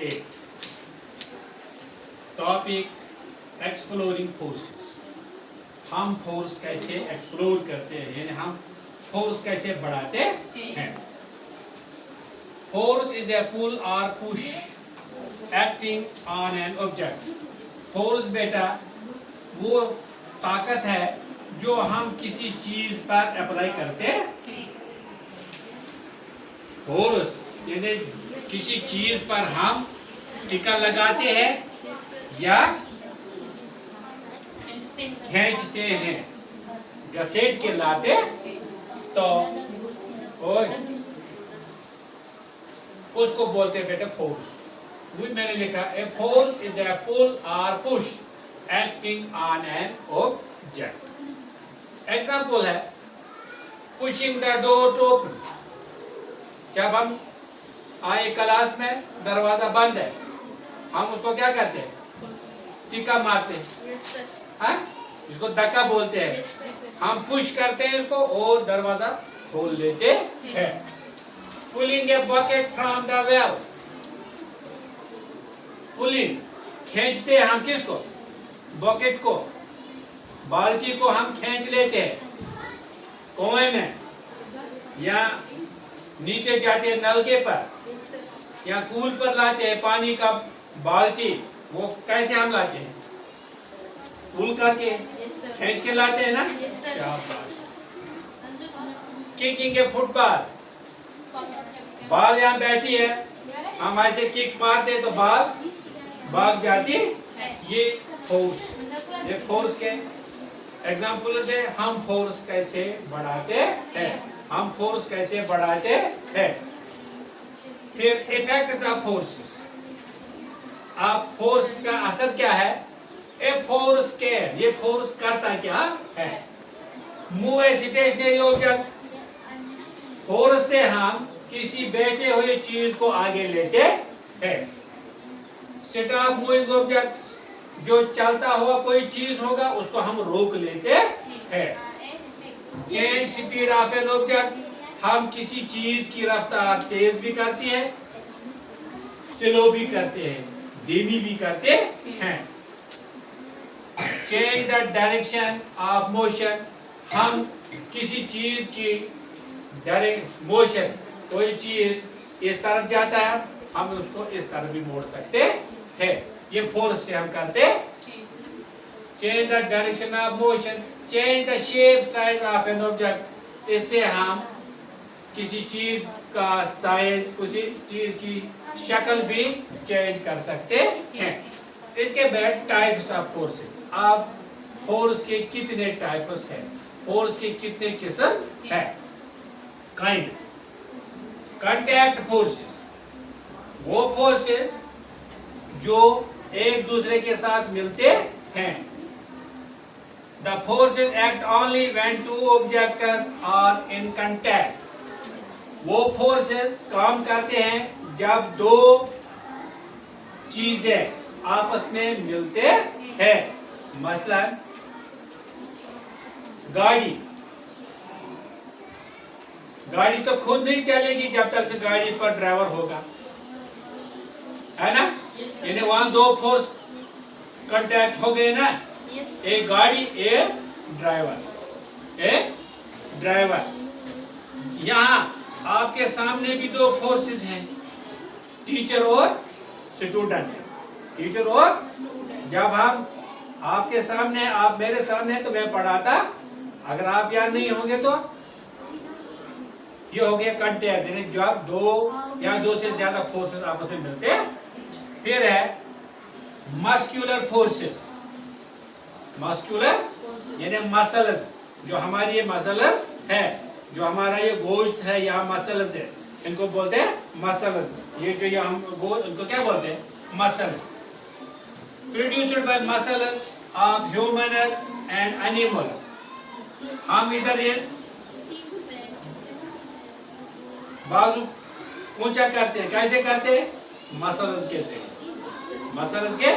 8 topic exploring forces. हम force कैसे explore करते हैं, यानी हम फोर्स कैसे बढ़ाते हैं। फोर्स इज ए पुल और push acting on an object. Force बेटा वो ताकत है जो हम किसी चीज पर अप्लाई करते हैं। फोर्स यानी किसी चीज पर हम टिका लगाते हैं या खींचते हैं, घसीट के लाते तो उसको बोलते हैं बेटा फोर्स। वही मैंने लिखा a force is a pull और push acting on an object. Example है pushing the door to open. जब हम आए क्लास में दरवाजा बंद है, हम उसको क्या करते हैं? टिका मारते हैं, हाँ? इसको धक्का बोलते हैं। हम पुश करते हैं इसको और दरवाजा खोल लेते हैं। Pulling a bucket from the well. Pulling खींचते हैं हम किसको? बकेट को, बाल्टी को हम खींच लेते हैं कुएं में, या नीचे जाते हैं नलके पर, या कूल पर लाते हैं पानी का बाल्टी। वो कैसे हम लाते हैं? पुल करके खींच के लाते हैं ना। शाबाश। किकिंग ए फुटबॉल। बॉल यहाँ बैठी है, हम ऐसे किक मारते हैं तो बॉल भाग जाती। ये फोर्स, ये फोर्स के एग्जाम्पल से हम फोर्स कैसे बढ़ाते हैं, हम फोर्स कैसे बढ़ाते हैं। फिर इफेक्ट्स ऑफ फोर्सेस। अब फोर्स का असर क्या है? ए फोर्स कैन, ये फोर्स करता क्या है? Move a stationary object. Force से हम किसी बैठे हुए चीज को आगे लेते हैं। स्टॉप मूविंग ऑब्जेक्ट्स, जो चलता हुआ कोई चीज होगा उसको हम रोक लेते हैं। Change speed of an object, हम किसी चीज की रफ्तार तेज भी करती है, स्लो भी करते हैं, धीमी भी करते हैं। Change the direction of motion, हम किसी चीज की डायरेक्ट मोशन, कोई चीज इस तरफ जाता है हम उसको इस तरफ भी मोड़ सकते हैं। ये फोर्स से हम करते। Change the direction of motion, change the shape size of an object, इससे हम किसी चीज का साइज, किसी चीज की शक्ल भी चेंज कर सकते हैं। इसके बाद टाइप्स ऑफ फोर्सेस। अब फोर्स के कितने टाइप्स हैं, फोर्स के कितने किस्म हैं? काइंड्स। कांटेक्ट फोर्सेस, वो फोर्सेस जो एक दूसरे के साथ मिलते हैं। The forces act only when two objects are in contact. वो फोर्सेस काम करते हैं जब दो चीजें आपस में मिलते हैं। मसलन गाड़ी, गाड़ी तो खुद नहीं चलेगी जब तक गाड़ी पर ड्राइवर होगा, है ना? यानी वहां दो फोर्स कांटेक्ट हो गए ना। एक गाड़ी, एक ड्राइवर। यहाँ आपके सामने भी दो फोर्सेस हैं, टीचर और स्टूडेंट। टीचर और, जब हम आपके सामने, आप मेरे सामने तो मैं पढ़ाता, अगर आप यहाँ नहीं होंगे तो ये हो गया कांटेक्ट, यानी जब दो या दो से ज्यादा फोर्सेस आपस में मिलते हैं। फिर है मस्कुलर फोर्सेस। मस्कुलर यानी मसल्स, जो हमारी ये मसल्स है, जो हमारा ये गोश्त है या मसल्स है, इनको बोलते हैं मसल्स। ये जो हम इनको क्या बोलते हैं? Muscle. Produced by muscles of humans and animals. हम इधर ये बाजू ऊंचा करते हैं, कैसे करते हैं? मसल्स के से, मसल्स के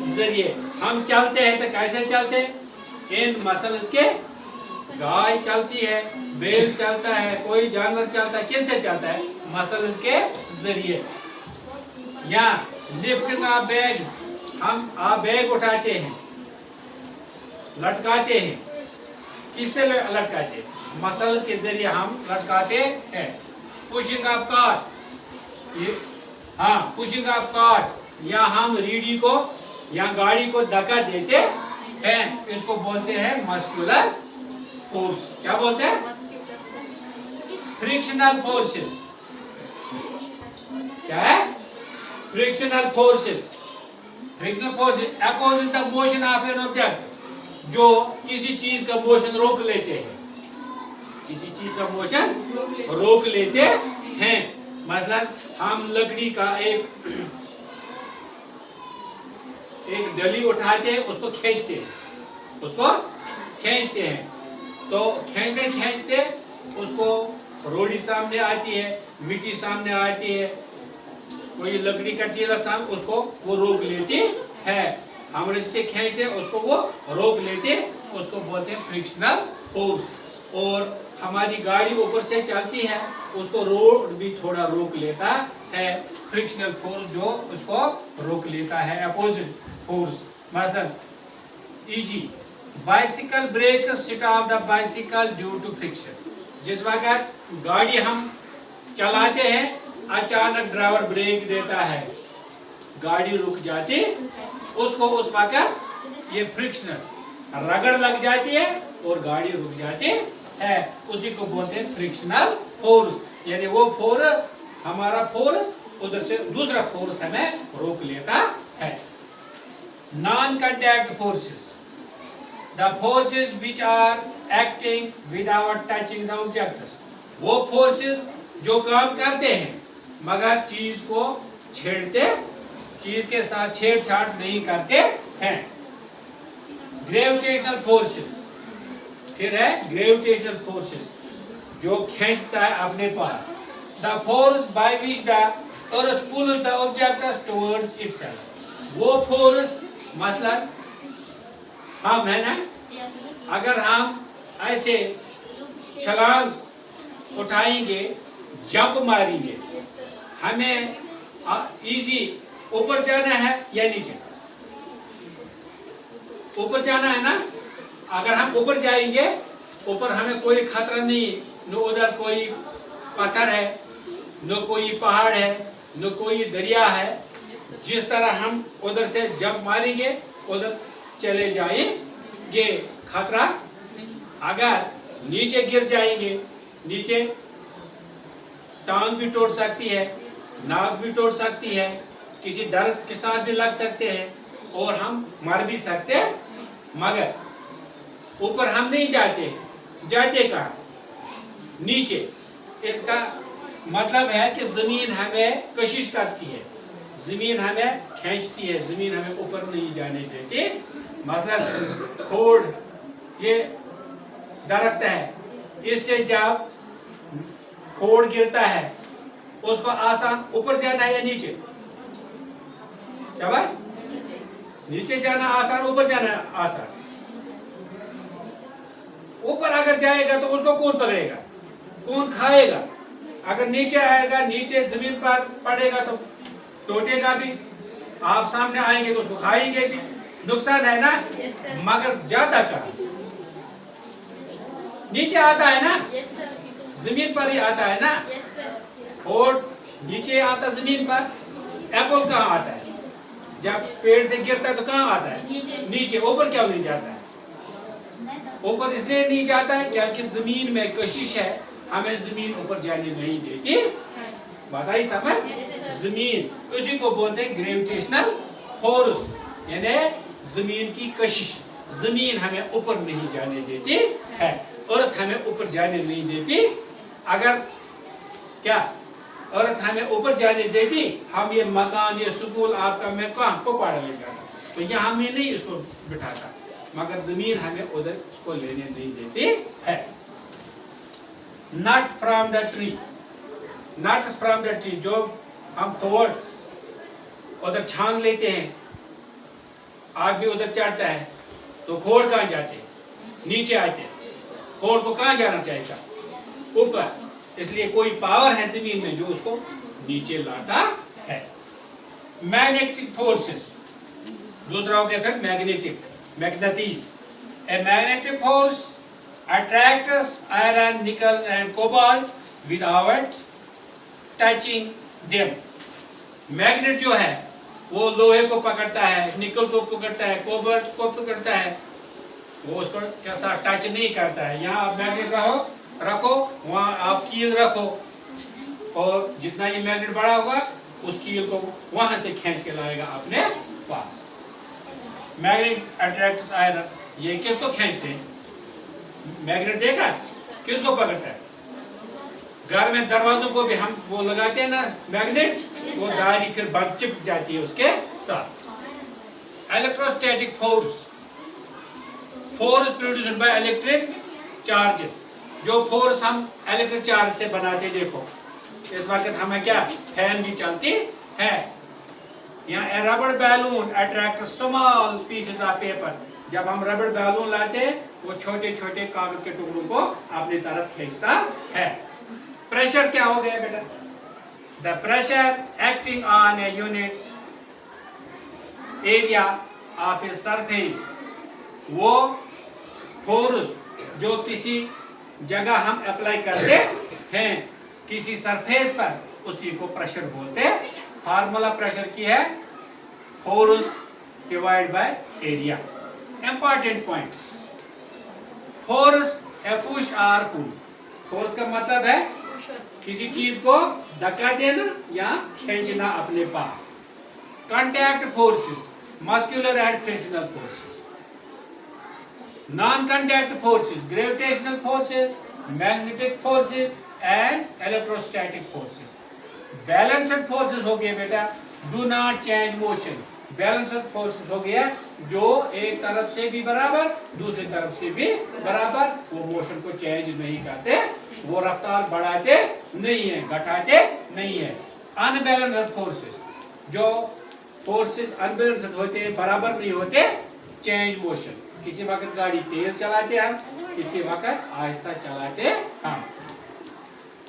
जरिए। हम चलते हैं तो कैसे चलते हैं? इन मसल्स के। गाय चलती है, बैल चलता है, कोई जानवर चलता है, किन से चलता है? मसल्स के जरिए। या लिफ्टिंग ऑफ बैग्स, हम आप बैग उठाते हैं, लटकाते हैं। किससे लटकाते हैं? मसल के जरिए हम लटकाते हैं। पुशिंग ऑफ कार्ट, ये हाँ पुशिंग ऑफ कार्ट, या हम रीढ़ी को या गाड़ी को धक्का देते हैं, इसको बोलते हैं मस्कुलर फोर्स। क्या बोलते हैं? Frictional forces. क्या है? Frictional forces. Frictional forces opposes the motion of an object, जो किसी चीज का मोशन रोक लेते हैं, किसी चीज का मोशन रोक लेते हैं। मसलन हम लकड़ी का एक डली उठाते हैं, उसको खींचते हैं, उसको खींचते हैं, तो खींचते खींचते उसको रोड़ी सामने आती है, मिट्टी सामने आती है, कोई लकड़ी का टीला सामने, उसको वो रोक लेती है। हम इससे खींचते हैं, उसको वो रोक लेते, उसको बोलते हैं फ्रिक्शनल फोर्स। और हमारी गाड़ी ऊपर से चलती है, उसको रोड भी थोड़ा रोक लेता है, फ्रिक्शनल फोर्स जो उसको रोक लेता है, अपोजिट फोर्स। मसलन easy bicycle brake stop the bicycle due to friction. जिस वक्त गाड़ी हम चलाते हैं, अचानक ड्राइवर ब्रेक देता है, गाड़ी रुक जाती, उसको उस वक्त ये फ्रिक्शनल रगड़ लग जाती है और गाड़ी रुक जाती है, उसी को बोलते हैं फ्रिक्शनल फोर्स। यानी वो फोर्स, हमारा फोर्स उधर से दूसरा फोर्स हमें रोक लेता है। Non contact forces, the forces which are acting without touching the objects, वो फोर्सेस जो काम करते हैं मगर चीज को छेड़ते, चीज के साथ छेड़छाड़ नहीं करते हैं। ग्रेविटेशनल फोर्सेस, फिर है ग्रेविटेशनल फोर्सेस जो खींचता है अपने पास। The force by which the earth pulls the objects towards itself, वो फोर्स मसलन हम है ना, अगर हम ऐसे छलांग उठाएंगे, जंप मारेंगे, हमें इजी ऊपर जाना है या नीचे? ऊपर जाना है ना। अगर हम ऊपर जाएंगे, ऊपर हमें कोई खतरा नहीं, न उधर कोई पत्थर है, न कोई पहाड़ है, न कोई दरिया है, जिस तरह हम उधर से जंप मारेंगे उधर चले जाएंगे, खतरा। अगर नीचे गिर जाएंगे, नीचे टांग भी टूट सकती है, नाक भी टूट सकती है, किसी दर्द के साथ भी लग सकते हैं और हम मर भी सकते हैं। मगर ऊपर हम नहीं जाते, जाते कहाँ? नीचे। इसका मतलब है कि जमीन हमें कशिश करती है, जमीन हमें खींचती है, जमीन हमें ऊपर नहीं जाने देती। मसलन खोड़, ये दरख्त है, इससे जब खोड़ गिरता है उसको आसान ऊपर जाना है या नीचे? क्या बात? नीचे जाना आसान, ऊपर जाना आसान। ऊपर अगर जाएगा तो उसको कौन पकड़ेगा, कौन खाएगा? अगर नीचे आएगा, नीचे जमीन पर पड़ेगा तो टूटेगा भी, आप सामने आएंगे तो उसको खाएंगे भी, नुकसान है ना। मगर जाता कहाँ? नीचे आता है ना, जमीन पर ही आता है ना। और नीचे आता जमीन पर। एप्पल कहाँ आता है? जब पेड़ से गिरता है तो कहाँ आता है? नीचे। ऊपर क्यों नहीं जाता है? ऊपर इसलिए नहीं जाता है क्योंकि जमीन में कशिश है, हमें जमीन ऊपर जाने नहीं देती। बात आई समझ? जमीन, उसी को बोलते हैं ग्रेविटेशनल फोर्स, यानी जमीन की कशिश। जमीन हमें ऊपर नहीं जाने देती है, अर्थ हमें ऊपर जाने नहीं देती। अगर क्या अर्थ हमें ऊपर जाने देती, हम ये मकान, ये स्कूल आपका, मैं कहाँ को पढ़ा ले जाता, तो यहाँ मैं नहीं इसको बिठाता। मगर जमीन हमें उधर इसको लेने नहीं देती है। Nut from the tree, nuts from the tree, जो हम खोड़ उधर छांग लेते हैं, आग भी उधर चढ़ता है, तो खोड़ कहाँ जाते हैं? नीचे आते हैं। खोड़ को कहाँ जाना चाहिए? ऊपर। इसलिए कोई पावर है जमीन में जो उसको नीचे लाता है। मैग्नेटिक फोर्सेस, दूसरा हो गया फिर magnetic, magnetism. A magnetic force attracts iron, nickel and cobalt without touching them. Magnet जो है वो लोहे को पकड़ता है, निकल को पकड़ता है, कोबाल्ट को पकड़ता है, वो उसको कैसा टच नहीं करता है। यहाँ आप मैग्नेट रखो, वहाँ आप कील रखो, और जितना ये मैग्नेट बड़ा होगा उस कील को वहां से खींच के लाएगा अपने पास। मैग्नेट अट्रैक्ट्स आयरन, ये किसको खींचते हैं? मैग्नेट देखा किसको पकड़ता है? घर में दरवाजों को भी हम वो लगाते हैं ना मैग्नेट, वो दारी फिर बंद चिपक जाती है उसके साथ। Electrostatic force, force produced by electric charges, जो फोर्स हम इलेक्ट्रिक चार्ज से बनाते, देखो इस वक्त हमें क्या फैन भी चलती है। यहाँ रबड़ balloon attract small pieces of paper, जब हम रबड़ बैलून लाते हैं वो छोटे छोटे कागज के टुकड़ों को अपनी तरफ खींचता है। प्रेशर क्या हो गया बेटा? The pressure acting on a unit area of a surface, वो फोर्स जो किसी जगह हम अप्लाई करते हैं किसी सरफेस पर, उसी को प्रेशर बोलते हैं। फार्मूला प्रेशर की है force divide by area. Important points, force A push और पुल। फोर्स का मतलब है किसी चीज को धक्का देना या खींचना अपने पास। Contact forces, muscular and frictional forces. Non contact forces, gravitational forces, magnetic forces and electrostatic forces. Balanced forces हो गए बेटा, do not change motion. Balanced forces हो गया जो एक तरफ से भी बराबर, दूसरी तरफ से भी बराबर, वो मोशन को चेंज नहीं करते, वो रफ्तार बढ़ाते नहीं है, घटाते नहीं है। अनबैलेंस्ड फोर्सेस, जो फोर्सेस अनबैलेंस्ड होते हैं, बराबर नहीं होते, चेंज मोशन। किसी वक्त गाड़ी तेज चलाते हम, किसी वक्त आहिस्ता चलाते हम।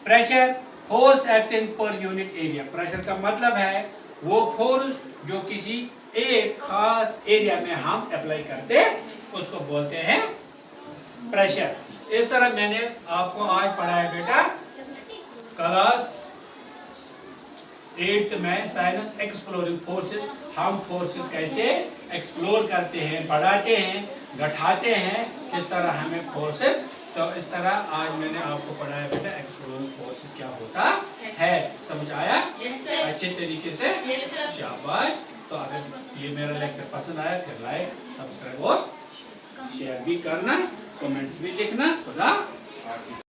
Pressure, force acting per unit area. Pressure का मतलब है वो फोर्स जो किसी एक खास एरिया में हम अप्लाई करते, उसको बोलते हैं प्रेशर। इस तरह मैंने आपको आज पढ़ाया बेटा क्लास 8th में साइंस एक्सप्लोरिंग फोर्सेस। हम फोर्सेस कैसे एक्सप्लोर करते हैं, बढ़ाते हैं, घटाते हैं, किस तरह हमें फोर्सेस। तो इस तरह आज मैंने आपको पढ़ाया बेटा एक्सप्लोरिंग फोर्सेस क्या होता है। समझ आया? अच्छे तरीके से? शाबाश। तो अगर ये मेरा लेक्चर पसंद आया फिर लाइक, सब्सक्राइब और शेयर भी करना, कमेंट्स भी लिखना। खुदा